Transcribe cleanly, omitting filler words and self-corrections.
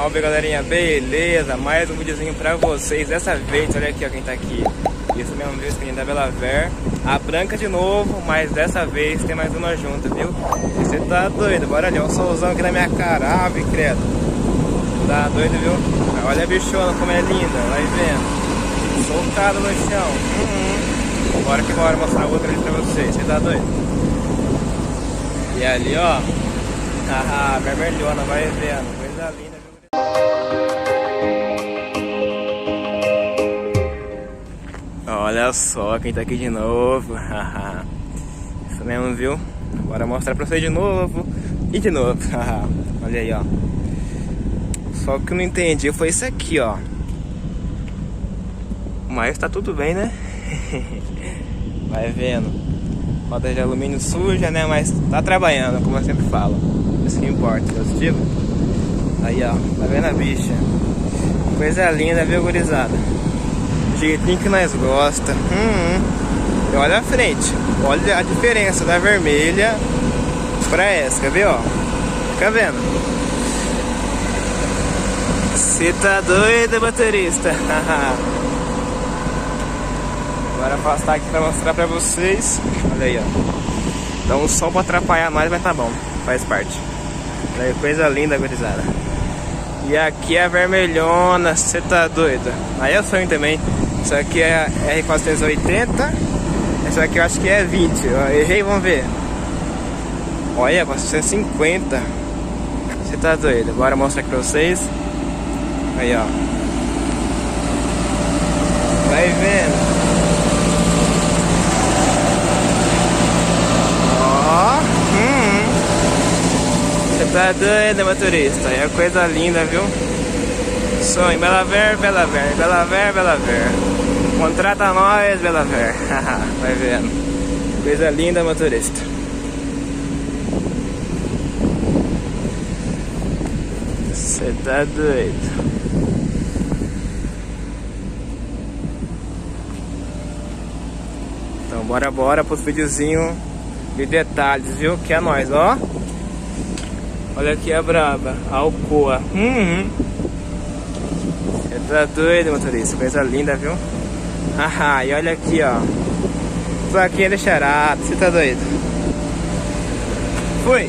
Salve galerinha, beleza? Mais um videozinho pra vocês. Dessa vez, olha aqui ó, quem tá aqui. Isso mesmo, viu? Escaninha da Bellaver. A branca de novo, mas dessa vez tem mais uma junta, viu? Você tá doido? Bora ali, ó, o solzão aqui na minha cara. Ave, credo. Tá doido, viu? Olha a bichona como é linda, vai vendo. Soltado no chão. Bora que bora mostrar outra ali pra vocês. Você tá doido? E ali, ó. Haha, vermelhona, vai vendo. Coisa linda, viu? Olha só quem tá aqui de novo. Isso mesmo, viu? Bora mostrar pra vocês de novo. E de novo. Olha aí, ó. Só que eu não entendi foi isso aqui, ó. Mas tá tudo bem, né? Vai vendo. Roda de alumínio suja, né? Mas tá trabalhando, como eu sempre falo. Isso que importa, positivo. Aí, ó. Tá vendo a bicha? Coisa linda, viu, gurizada? Jeitinho que nós gosta. E olha a frente. Olha a diferença da vermelha pra essa, quer ver, ó? Fica vendo? Você tá doido, motorista? Agora afastar aqui pra mostrar pra vocês. Olha aí, ó. Dá um som pra atrapalhar mais, mas tá bom. Faz parte. Olha aí, coisa linda, gurizada. E aqui é a vermelhona. Você tá doido? Aí é sonho também. Isso aqui é R450. Essa aqui eu acho que é 20. Eu errei, vamos ver. Olha, 450. Você tá doido? Bora mostrar aqui pra vocês. Aí, ó. Vai vendo. Ó. Você tá doido, motorista. É coisa linda, viu? Sonho. Bellaver, Bellaver, Bellaver, Bellaver. Contrata nós, Bellaver. Vai vendo. Coisa linda, motorista. Você tá doido. Então bora pros videozinhos de detalhes, viu? Que é nóis, ó. Olha aqui a braba, a Alcoa. Você tá doido, motorista. Coisa linda, viu? E olha aqui, ó. Plaquinha de charada. Você tá doido? Fui.